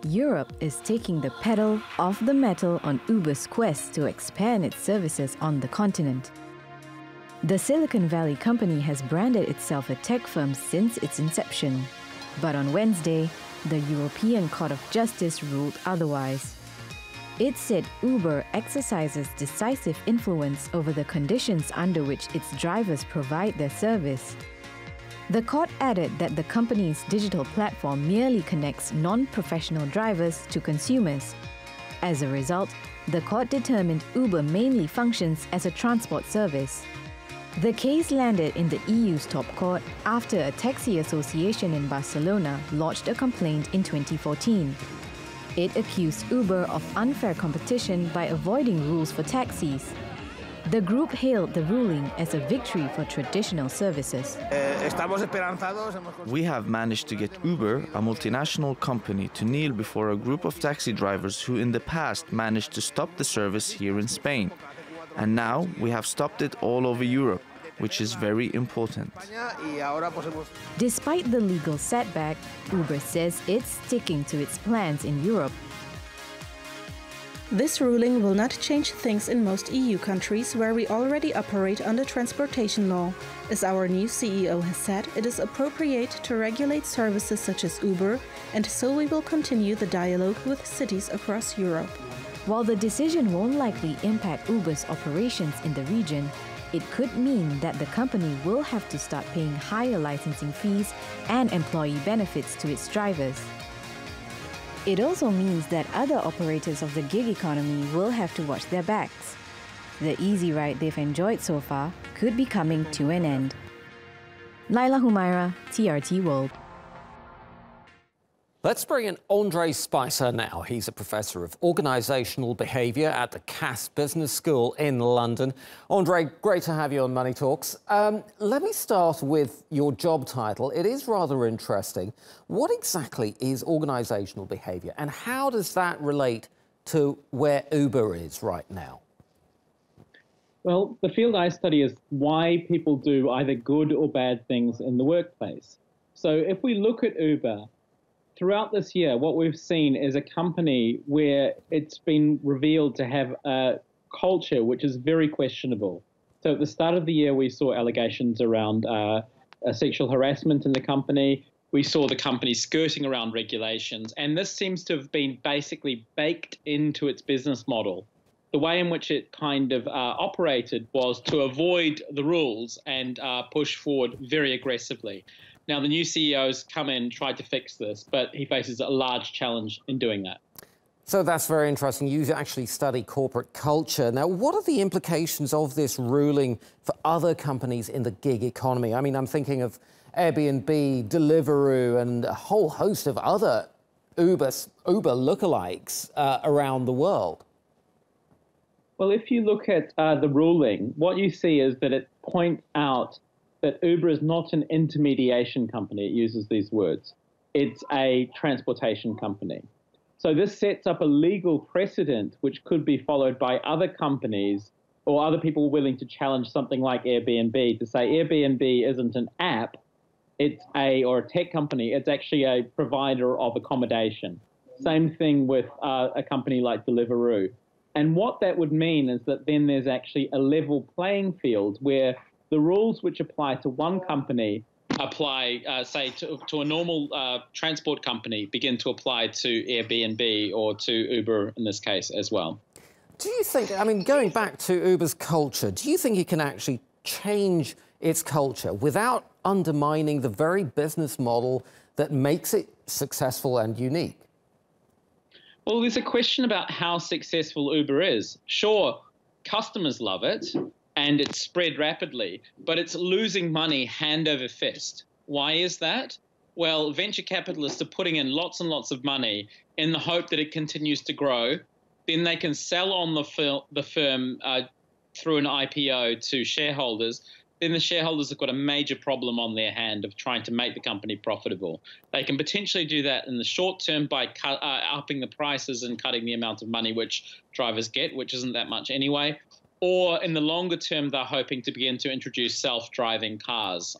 Europe is taking the pedal off the metal on Uber's quest to expand its services on the continent. The Silicon Valley company has branded itself a tech firm since its inception. But on Wednesday, the European Court of Justice ruled otherwise. It said Uber exercises decisive influence over the conditions under which its drivers provide their service. The court added that the company's digital platform merely connects non-professional drivers to consumers. As a result, the court determined Uber mainly functions as a transport service. The case landed in the EU's top court after a taxi association in Barcelona lodged a complaint in 2014. It accused Uber of unfair competition by avoiding rules for taxis. The group hailed the ruling as a victory for traditional services. We have managed to get Uber, a multinational company, to kneel before a group of taxi drivers who in the past managed to stop the service here in Spain. And now we have stopped it all over Europe, which is very important. Despite the legal setback, Uber says it's sticking to its plans in Europe. This ruling will not change things in most EU countries where we already operate under transportation law. As our new CEO has said, it is appropriate to regulate services such as Uber, and so we will continue the dialogue with cities across Europe. While the decision won't likely impact Uber's operations in the region, it could mean that the company will have to start paying higher licensing fees and employee benefits to its drivers. It also means that other operators of the gig economy will have to watch their backs. The easy ride they've enjoyed so far could be coming to an end. Laila Humairah, TRT World. Let's bring in Andre Spicer now. He's a professor of Organisational Behaviour at the Cass Business School in London. Andre, great to have you on Money Talks. Let me start with your job title. It is rather interesting. What exactly is organisational behaviour, and how does that relate to where Uber is right now? Well, the field I study is why people do either good or bad things in the workplace. So if we look at Uber, throughout this year, what we've seen is a company where it's been revealed to have a culture which is very questionable. So at the start of the year, we saw allegations around sexual harassment in the company. We saw the company skirting around regulations, and this seems to have been basically baked into its business model. The way in which it kind of operated was to avoid the rules and push forward very aggressively. Now, the new CEO's come in, tried to fix this, but he faces a large challenge in doing that. So that's very interesting. You actually study corporate culture. Now, what are the implications of this ruling for other companies in the gig economy? I mean, I'm thinking of Airbnb, Deliveroo, and a whole host of other Uber lookalikes around the world. Well, if you look at the ruling, what you see is that it points out that Uber is not an intermediation company. It uses these words. It's a transportation company. So this sets up a legal precedent which could be followed by other companies or other people willing to challenge something like Airbnb to say Airbnb isn't an app, or a tech company, it's actually a provider of accommodation. Same thing with a company like Deliveroo. And what that would mean is that then there's actually a level playing field where the rules which apply to one company apply, say, to a normal transport company, begin to apply to Airbnb or to Uber in this case as well. Do you think, I mean, going back to Uber's culture, do you think it can actually change its culture without undermining the very business model that makes it successful and unique? Well, there's a question about how successful Uber is. Sure, customers love it, and it's spread rapidly, but it's losing money hand over fist. Why is that? Well, venture capitalists are putting in lots and lots of money in the hope that it continues to grow. Then they can sell on the firm through an IPO to shareholders. Then the shareholders have got a major problem on their hand of trying to make the company profitable. They can potentially do that in the short term by upping the prices and cutting the amount of money which drivers get, which isn't that much anyway. Or in the longer term, they're hoping to begin to introduce self-driving cars.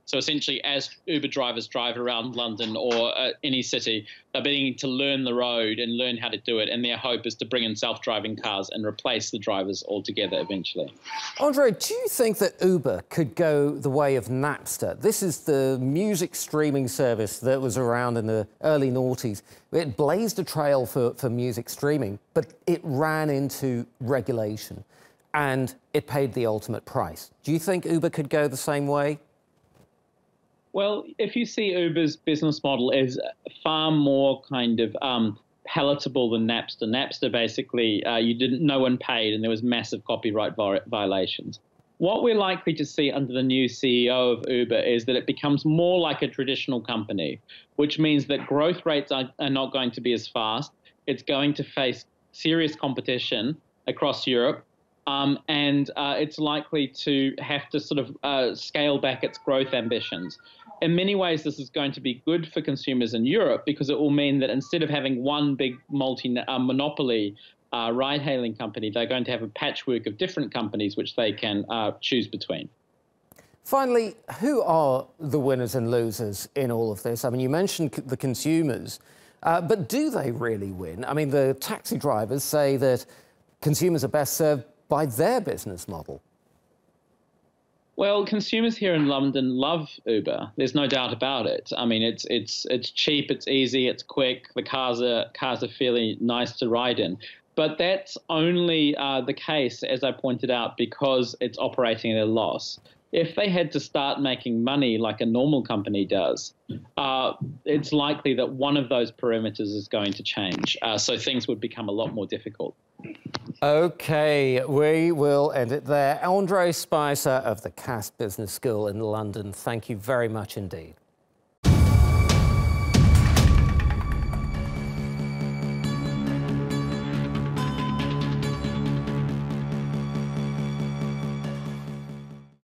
So essentially, as Uber drivers drive around London or any city, they're beginning to learn the road and learn how to do it. And their hope is to bring in self-driving cars and replace the drivers altogether eventually. Andre, do you think that Uber could go the way of Napster? This is the music streaming service that was around in the early noughties. It blazed a trail for music streaming, but it ran into regulation. And it paid the ultimate price. Do you think Uber could go the same way? Well, if you see Uber's business model is far more kind of palatable than Napster. Napster basically, no one paid, and there was massive copyright violations. What we're likely to see under the new CEO of Uber is that it becomes more like a traditional company, which means that growth rates are not going to be as fast. It's going to face serious competition across Europe. And it's likely to have to sort of scale back its growth ambitions. In many ways, this is going to be good for consumers in Europe because it will mean that instead of having one big monopoly ride-hailing company, they're going to have a patchwork of different companies which they can choose between. Finally, who are the winners and losers in all of this? I mean, you mentioned the consumers, but do they really win? I mean, the taxi drivers say that consumers are best served by their business model. Well, consumers here in London love Uber. There's no doubt about it. I mean, it's cheap, it's easy, it's quick. The cars are fairly nice to ride in. But that's only the case, as I pointed out, because it's operating at a loss. If they had to start making money like a normal company does, it's likely that one of those parameters is going to change. So things would become a lot more difficult. OK, we will end it there. Andre Spicer of the Cass Business School in London, thank you very much indeed.